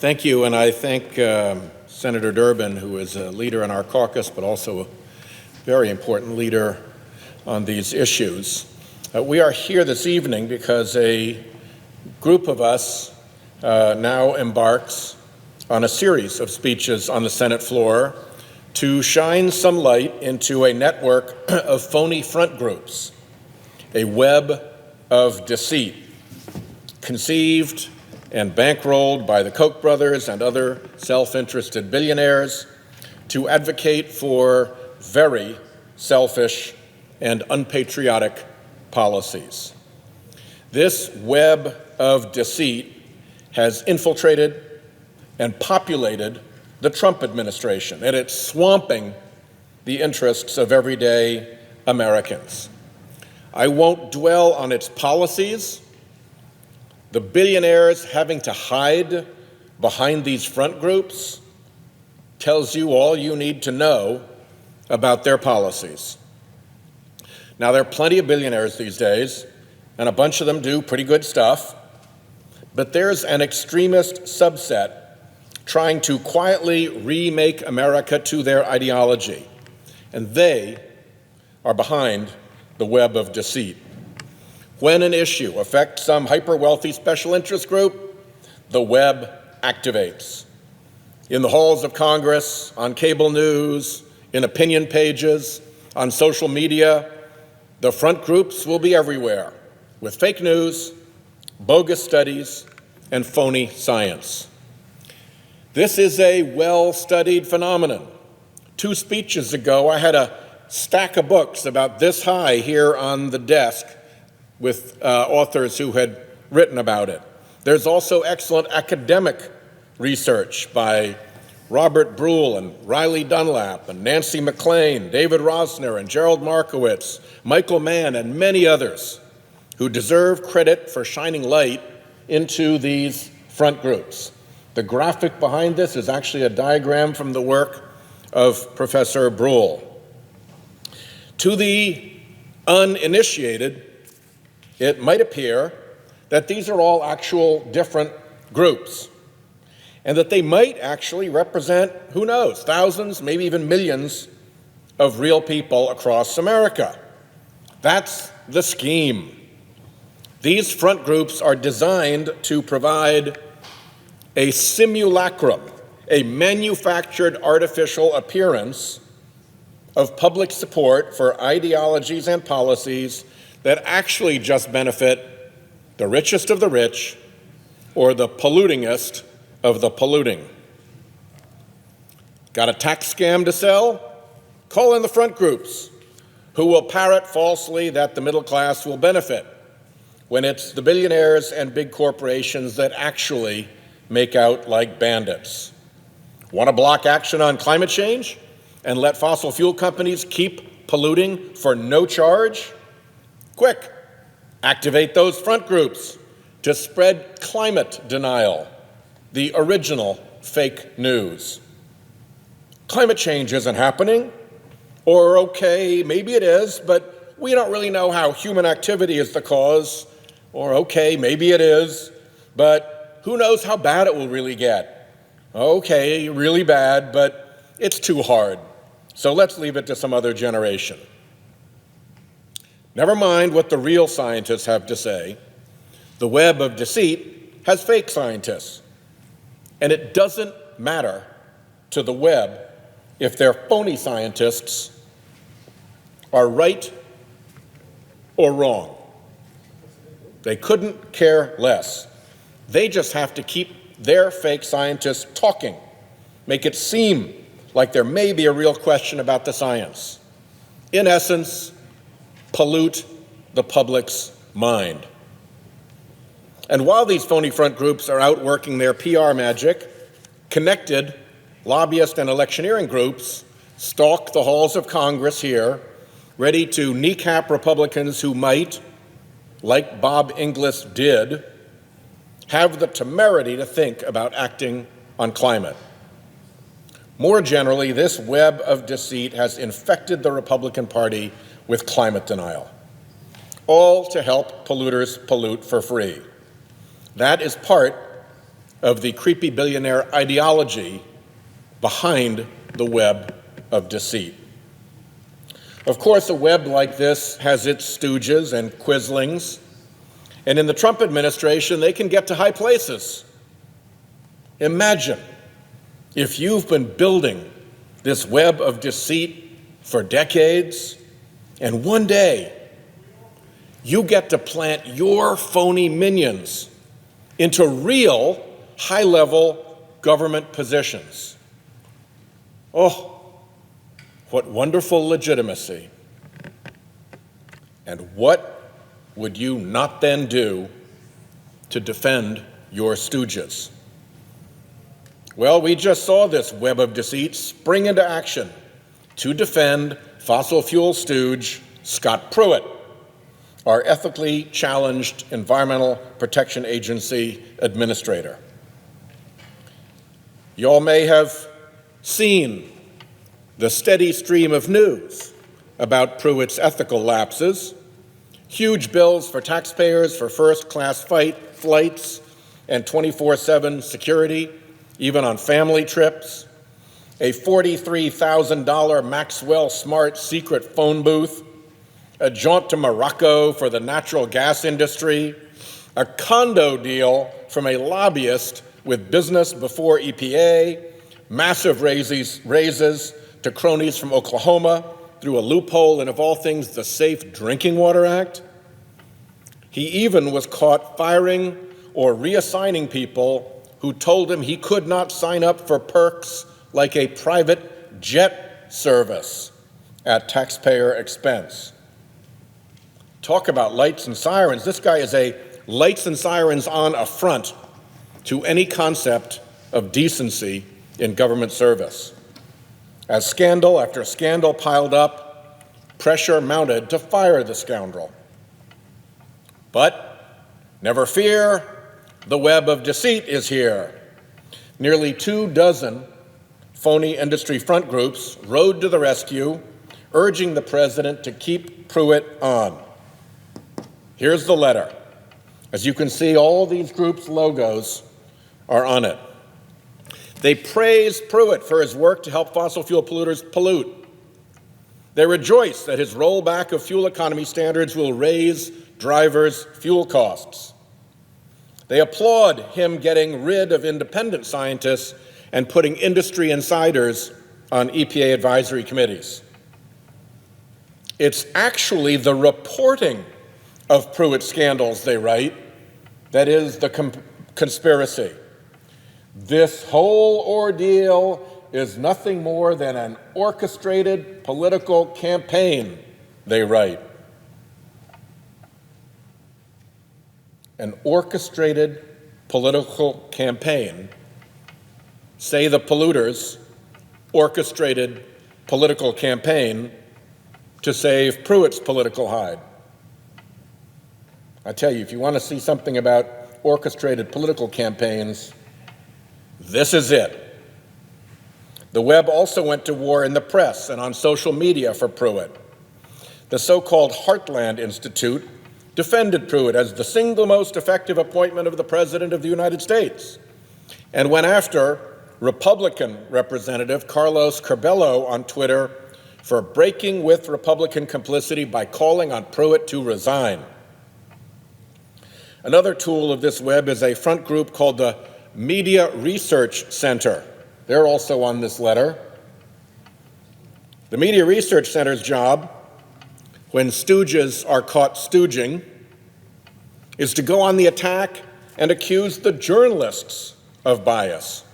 Thank you, and I thank Senator Durbin, who is a leader in our caucus, but also a very important leader on these issues. We are here this evening because a group of us now embarks on a series of speeches on the Senate floor to shine some light into a network of phony front groups, a web of deceit, conceived and bankrolled by the Koch brothers and other self-interested billionaires to advocate for very selfish and unpatriotic policies. This web of deceit has infiltrated and populated the Trump administration, and it's swamping the interests of everyday Americans. I won't dwell on its policies. The billionaires having to hide behind these front groups tells you all you need to know about their policies. Now, there are plenty of billionaires these days, and a bunch of them do pretty good stuff, but there's an extremist subset trying to quietly remake America to their ideology, and they are behind the web of deceit. When an issue affects some hyper-wealthy special interest group, the web activates. In the halls of Congress, on cable news, in opinion pages, on social media, the front groups will be everywhere with fake news, bogus studies, and phony science. This is a well-studied phenomenon. 2 speeches ago, I had a stack of books about this high here on the desk with authors who had written about it. There's also excellent academic research by Robert Brule and Riley Dunlap and Nancy McLean, David Rosner and Gerald Markowitz, Michael Mann, and many others who deserve credit for shining light into these front groups. The graphic behind this is actually a diagram from the work of Professor Brule. To the uninitiated, it might appear that these are all actual different groups, and that they might actually represent, who knows, thousands, maybe even millions of real people across America. That's the scheme. These front groups are designed to provide a simulacrum, a manufactured artificial appearance of public support for ideologies and policies that actually just benefit the richest of the rich or the pollutingest of the polluting. Got a tax scam to sell? Call in the front groups, who will parrot falsely that the middle class will benefit when it's the billionaires and big corporations that actually make out like bandits. Want to block action on climate change and let fossil fuel companies keep polluting for no charge? Quick, activate those front groups to spread climate denial, the original fake news. Climate change isn't happening, or okay, maybe it is, but we don't really know how human activity is the cause, or okay, maybe it is, but who knows how bad it will really get. Okay, really bad, but it's too hard, so let's leave it to some other generation. Never mind what the real scientists have to say. The web of deceit has fake scientists. And it doesn't matter to the web if their phony scientists are right or wrong. They couldn't care less. They just have to keep their fake scientists talking, make it seem like there may be a real question about the science. In essence, pollute the public's mind. And while these phony front groups are out working their PR magic, connected lobbyist and electioneering groups stalk the halls of Congress here, ready to kneecap Republicans who might, like Bob Inglis did, have the temerity to think about acting on climate. More generally, this web of deceit has infected the Republican Party with climate denial, all to help polluters pollute for free. That is part of the creepy billionaire ideology behind the web of deceit. Of course, a web like this has its stooges and quislings, and in the Trump administration, they can get to high places. Imagine if you've been building this web of deceit for decades, and one day you get to plant your phony minions into real high-level government positions. Oh, what wonderful legitimacy. And what would you not then do to defend your stooges? Well, we just saw this web of deceit spring into action to defend fossil fuel stooge Scott Pruitt, our ethically challenged Environmental Protection Agency administrator. You all may have seen the steady stream of news about Pruitt's ethical lapses, huge bills for taxpayers for first-class flights and 24/7 security, even on family trips, a $43,000 Maxwell Smart secret phone booth, a jaunt to Morocco for the natural gas industry, a condo deal from a lobbyist with business before EPA, massive raises to cronies from Oklahoma through a loophole in, of all things, the Safe Drinking Water Act. He even was caught firing or reassigning people who told him he could not sign up for perks like a private jet service at taxpayer expense. Talk about lights and sirens. This guy is a lights and sirens on affront to any concept of decency in government service. As scandal after scandal piled up, pressure mounted to fire the scoundrel. But never fear, the web of deceit is here. Nearly 24 phony industry front groups rode to the rescue, urging the president to keep Pruitt on. Here's the letter. As you can see, all these groups' logos are on it. They praise Pruitt for his work to help fossil fuel polluters pollute. They rejoice that his rollback of fuel economy standards will raise drivers' fuel costs. They applaud him getting rid of independent scientists and putting industry insiders on EPA advisory committees. It's actually the reporting of Pruitt scandals, they write, that is the conspiracy. This whole ordeal is nothing more than an orchestrated political campaign, they write. An orchestrated political campaign, say the polluters, orchestrated political campaign to save Pruitt's political hide. I tell you, if you want to see something about orchestrated political campaigns, this is it. The web also went to war in the press and on social media for Pruitt. The so-called Heartland Institute defended Pruitt as the single most effective appointment of the President of the United States, and went after Republican Representative Carlos Curbelo on Twitter for breaking with Republican complicity by calling on Pruitt to resign. Another tool of this web is a front group called the Media Research Center. They're also on this letter. The Media Research Center's job, when stooges are caught stooging, is to go on the attack and accuse the journalists of bias.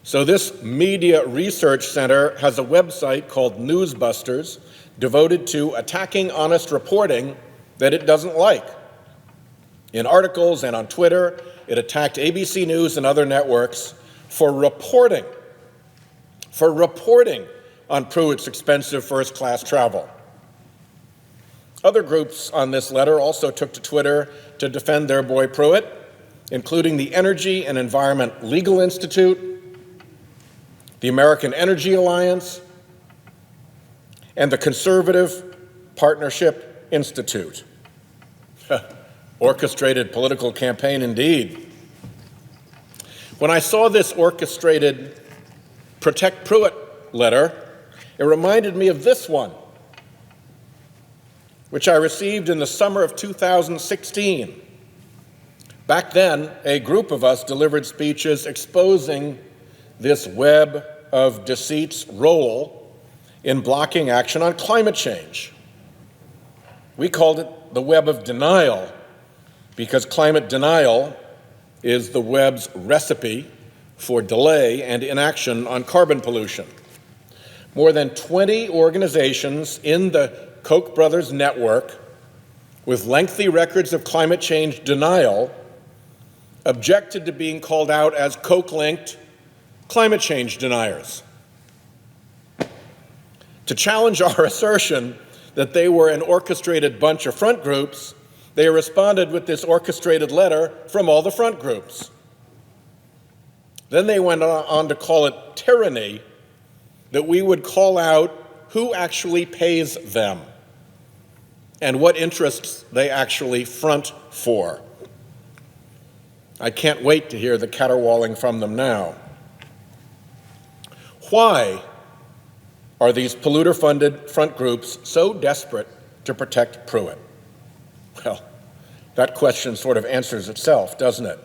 So this Media Research Center has a website called Newsbusters devoted to attacking honest reporting that it doesn't like. In articles and on Twitter, it attacked ABC News and other networks for reporting on Pruitt's expensive first-class travel. Other groups on this letter also took to Twitter to defend their boy Pruitt, including the Energy and Environment Legal Institute, the American Energy Alliance, and the Conservative Partnership Institute. Orchestrated political campaign indeed. When I saw this orchestrated Protect Pruitt letter, it reminded me of this one, which I received in the summer of 2016. Back then, a group of us delivered speeches exposing this web of Deceit's role in blocking action on climate change. We called it the web of denial because climate denial is the web's recipe for delay and inaction on carbon pollution. More than 20 organizations in the Koch Brothers network with lengthy records of climate change denial objected to being called out as Koch-linked climate change deniers. To challenge our assertion that they were an orchestrated bunch of front groups, they responded with this orchestrated letter from all the front groups. Then they went on to call it tyranny that we would call out who actually pays them and what interests they actually front for. I can't wait to hear the caterwauling from them now. Why are these polluter-funded front groups so desperate to protect Pruitt? Well, that question sort of answers itself, doesn't it?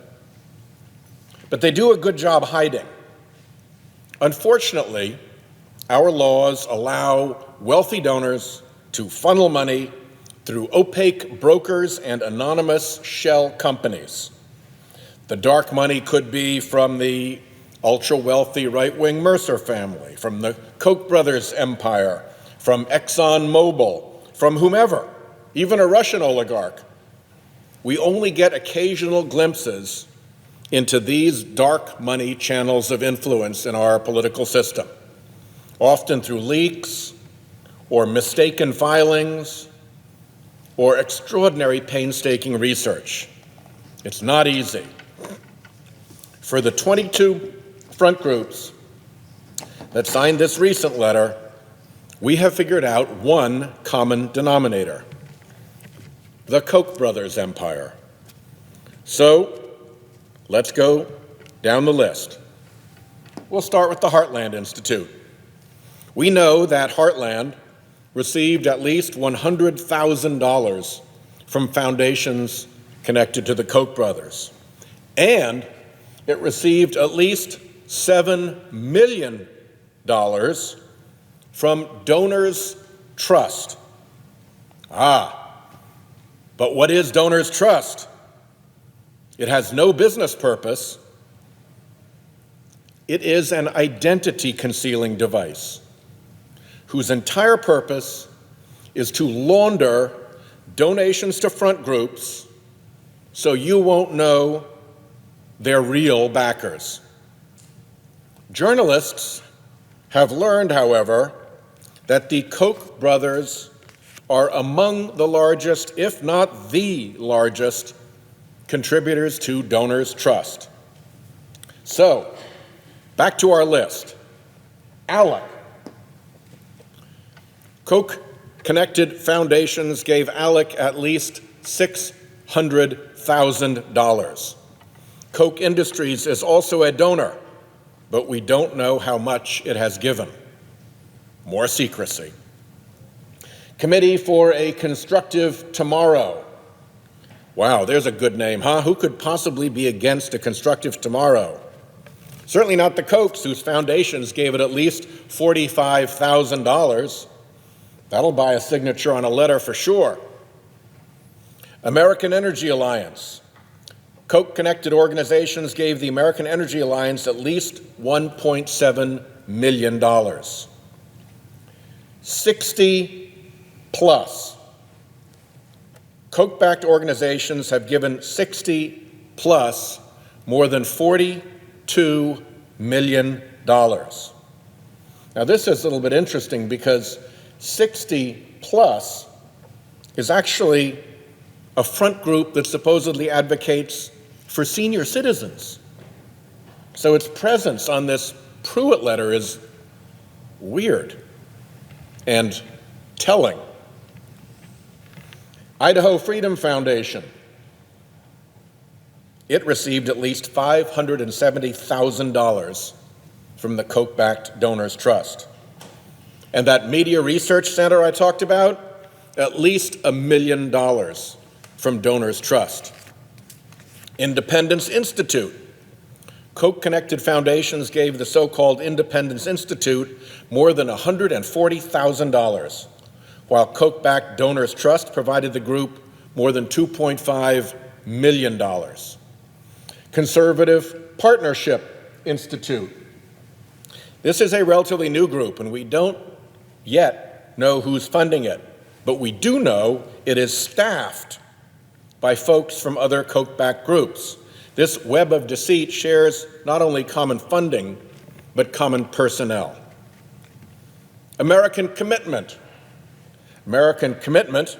But they do a good job hiding. Unfortunately, our laws allow wealthy donors to funnel money through opaque brokers and anonymous shell companies. The dark money could be from the ultra-wealthy right-wing Mercer family, from the Koch Brothers empire, from ExxonMobil, from whomever, even a Russian oligarch. We only get occasional glimpses into these dark money channels of influence in our political system, often through leaks or mistaken filings or extraordinary painstaking research. It's not easy. For the 22 front groups that signed this recent letter, we have figured out one common denominator: the Koch Brothers empire. So let's go down the list. We'll start with the Heartland Institute. We know that Heartland received at least $100,000 from foundations connected to the Koch brothers, and it received at least $7 million from Donors Trust. But what is Donors Trust? It has no business purpose. It is an identity-concealing device whose entire purpose is to launder donations to front groups so you won't know they're real backers. Journalists have learned, however, that the Koch brothers are among the largest, if not the largest, contributors to Donors Trust. So, back to our list. ALEC. Koch-connected foundations gave ALEC at least $600,000. Koch Industries is also a donor, but we don't know how much it has given. More secrecy. Committee for a Constructive Tomorrow. Wow, there's a good name, huh? Who could possibly be against a constructive tomorrow? Certainly not the Kochs, whose foundations gave it at least $45,000. That'll buy a signature on a letter for sure. American Energy Alliance. Koch-connected organizations gave the American Energy Alliance at least $1.7 million. 60 plus. Koch-backed organizations have given 60 plus more than $42 million. Now this is a little bit interesting because 60 plus is actually a front group that supposedly advocates for senior citizens. So its presence on this Pruitt letter is weird and telling. Idaho Freedom Foundation. it received at least $570,000 from the Koch-backed Donors Trust. And that Media Research Center I talked about, at least $1 million from Donors Trust. Independence Institute. Koch-connected foundations gave the so-called Independence Institute more than $140,000, while Koch-backed Donors Trust provided the group more than $2.5 million. Conservative Partnership Institute. This is a relatively new group, and we don't yet know who's funding it, but we do know it is staffed by folks from other Koch-backed groups. This web of deceit shares not only common funding, but common personnel. American Commitment. American Commitment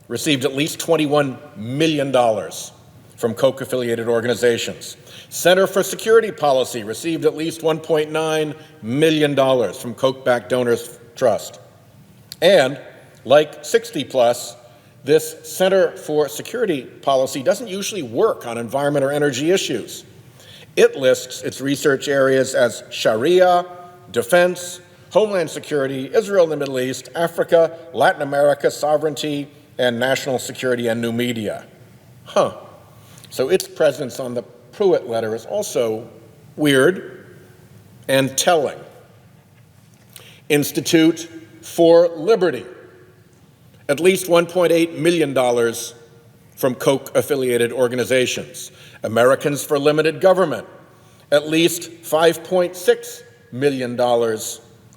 received at least $21 million from Koch-affiliated organizations. Center for Security Policy received at least $1.9 million from Koch-backed Donors Trust. And, like 60 Plus, this Center for Security Policy doesn't usually work on environment or energy issues. It lists its research areas as Sharia, defense, homeland security, Israel and the Middle East, Africa, Latin America, sovereignty, and national security and new media. So its presence on the Pruitt letter is also weird and telling. Institute for Liberty. At least $1.8 million from Koch-affiliated organizations. Americans for Limited Government, at least $5.6 million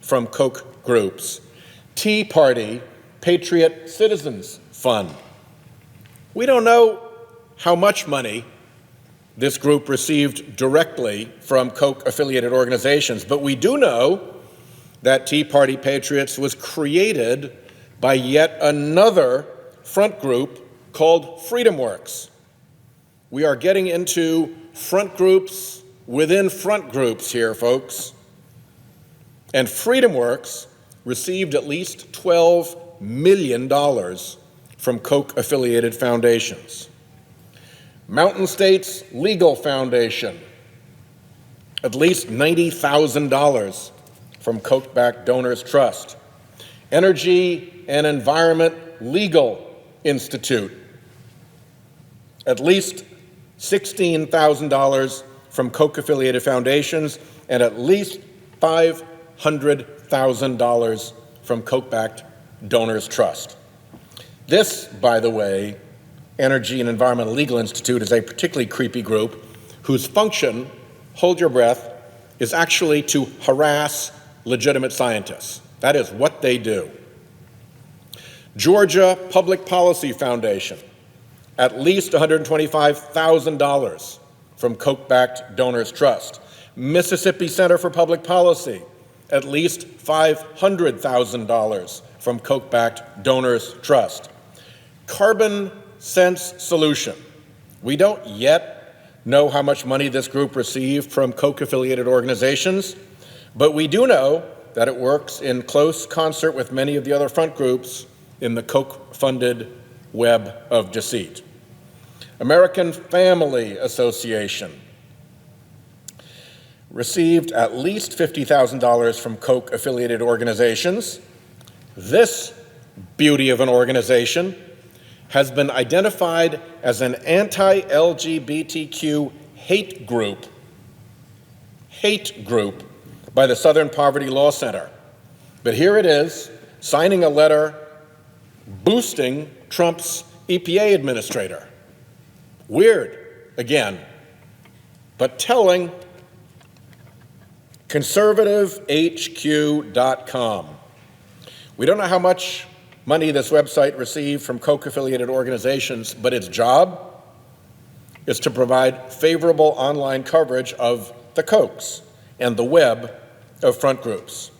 from Koch groups. Tea Party Patriot Citizens Fund. We don't know how much money this group received directly from Koch-affiliated organizations, but we do know that Tea Party Patriots was created by yet another front group called FreedomWorks. We are getting into front groups within front groups here, folks. And FreedomWorks received at least $12 million from Koch-affiliated foundations. Mountain States Legal Foundation, at least $90,000 from Koch-backed Donors Trust. Energy and Environment Legal Institute, at least $16,000 from Koch-affiliated foundations, and at least $500,000 from Koch-backed Donors Trust. This, by the way, Energy and Environmental Legal Institute, is a particularly creepy group whose function, hold your breath, is actually to harass legitimate scientists. That is what they do. Georgia Public Policy Foundation, at least $125,000 from Koch-backed Donors Trust. Mississippi Center for Public Policy, at least $500,000 from Koch-backed Donors Trust. Carbon Sense Solution. We don't yet know how much money this group received from Koch-affiliated organizations, but we do know that it works in close concert with many of the other front groups in the Koch-funded web of deceit. American Family Association received at least $50,000 from Koch-affiliated organizations. This beauty of an organization has been identified as an anti-LGBTQ hate group by the Southern Poverty Law Center. But here it is, signing a letter boosting Trump's EPA administrator. Weird, again, but telling. conservativehq.com. We don't know how much money this website received from Koch-affiliated organizations, but its job is to provide favorable online coverage of the Kochs and the web of front groups.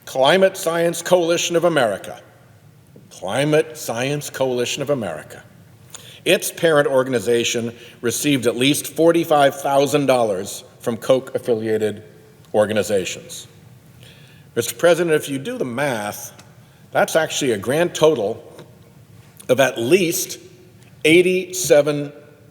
Climate Science Coalition of America. Climate Science Coalition of America. Its parent organization received at least $45,000 from Koch-affiliated organizations. Mr. President, if you do the math, that's actually a grand total of at least $87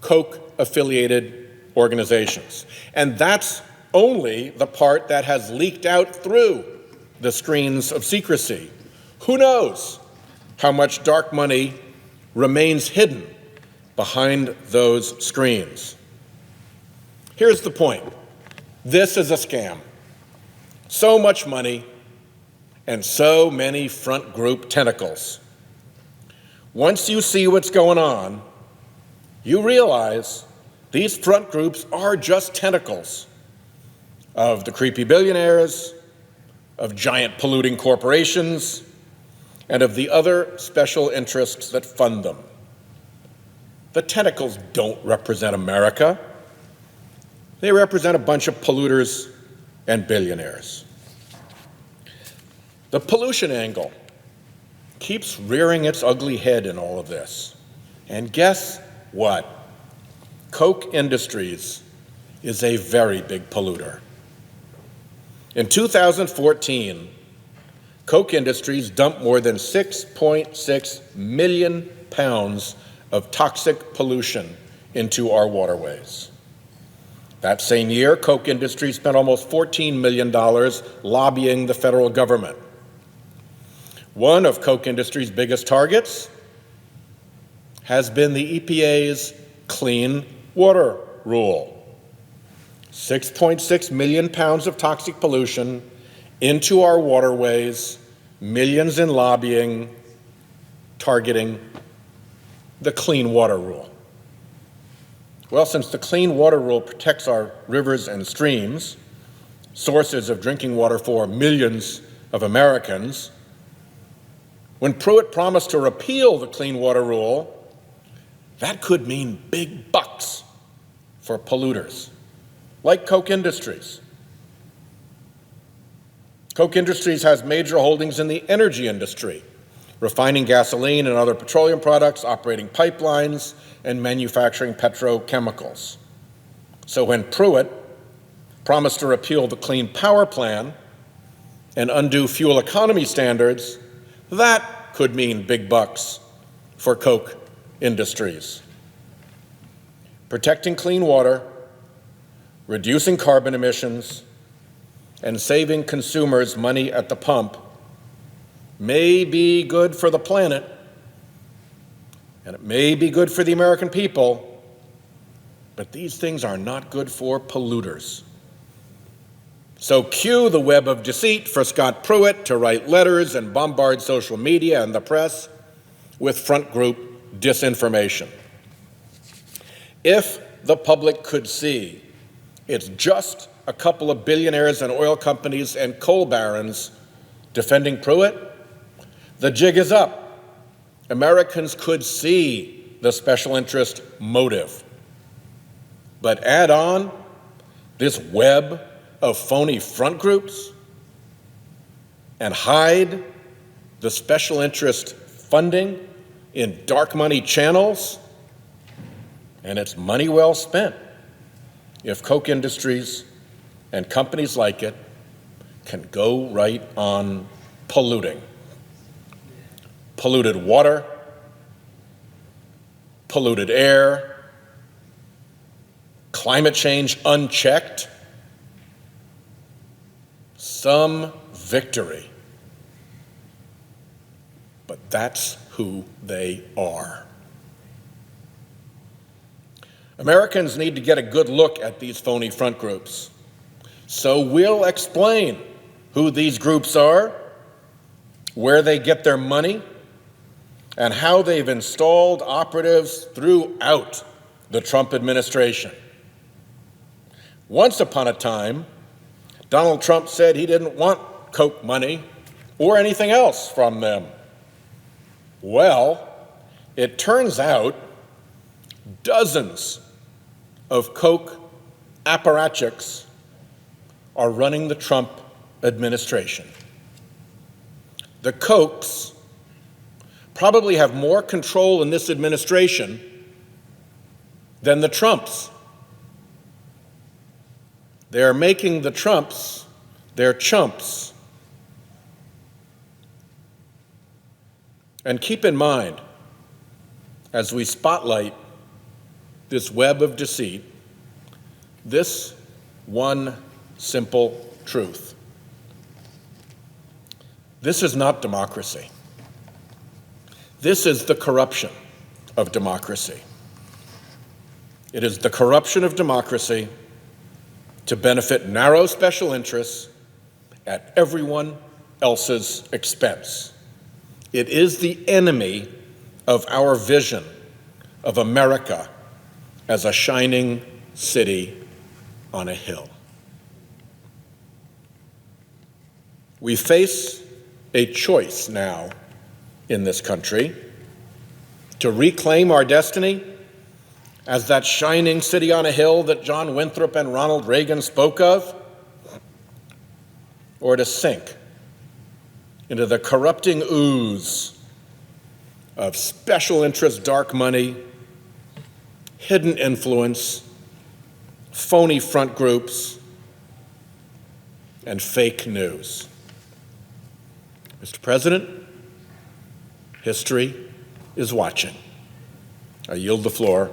Koch-affiliated organizations. And that's only the part that has leaked out through the screens of secrecy. Who knows how much dark money remains hidden behind those screens? Here's the point. This is a scam. So much money and so many front group tentacles. Once you see what's going on, you realize these front groups are just tentacles of the creepy billionaires, of giant polluting corporations, and of the other special interests that fund them. The tentacles don't represent America. They represent a bunch of polluters and billionaires. The pollution angle keeps rearing its ugly head in all of this. And guess what? Koch Industries is a very big polluter. In 2014, Koch Industries dumped more than 6.6 million pounds of toxic pollution into our waterways. That same year, Koch Industries spent almost $14 million lobbying the federal government. One of Koch Industries' biggest targets has been the EPA's Clean Water Rule. 6.6 million pounds of toxic pollution into our waterways, millions in lobbying, targeting the Clean Water Rule. Well, since the Clean Water Rule protects our rivers and streams, sources of drinking water for millions of Americans, when Pruitt promised to repeal the Clean Water Rule, that could mean big bucks for polluters, like Koch Industries. Koch Industries has major holdings in the energy industry, refining gasoline and other petroleum products, operating pipelines, and manufacturing petrochemicals. So when Pruitt promised to repeal the Clean Power Plan and undo fuel economy standards, that could mean big bucks for Koch Industries. Protecting clean water, reducing carbon emissions, and saving consumers money at the pump may be good for the planet, and it may be good for the American people, but these things are not good for polluters. So cue the web of deceit for Scott Pruitt to write letters and bombard social media and the press with front group disinformation. If the public could see it's just a couple of billionaires and oil companies and coal barons defending Pruitt, the jig is up. Americans could see the special interest motive. But add on this web of phony front groups and hide the special interest funding in dark money channels, and it's money well spent if Koch Industries and companies like it can go right on polluting. Polluted water, polluted air, climate change unchecked. Some victory. But that's who they are. Americans need to get a good look at these phony front groups. So we'll explain who these groups are, where they get their money, and how they've installed operatives throughout the Trump administration. Once upon a time, Donald Trump said he didn't want Koch money or anything else from them. Well, it turns out dozens of Koch apparatchiks are running the Trump administration. The Kochs probably have more control in this administration than the Trumps. They're making the Trumps their chumps. And keep in mind, as we spotlight this web of deceit, this one simple truth. This is not democracy. This is the corruption of democracy. It is the corruption of democracy to benefit narrow special interests at everyone else's expense. It is the enemy of our vision of America as a shining city on a hill. We face a choice now in this country to reclaim our destiny as that shining city on a hill that John Winthrop and Ronald Reagan spoke of, or to sink into the corrupting ooze of special interest dark money, hidden influence, phony front groups, and fake news. Mr. President, history is watching. I yield the floor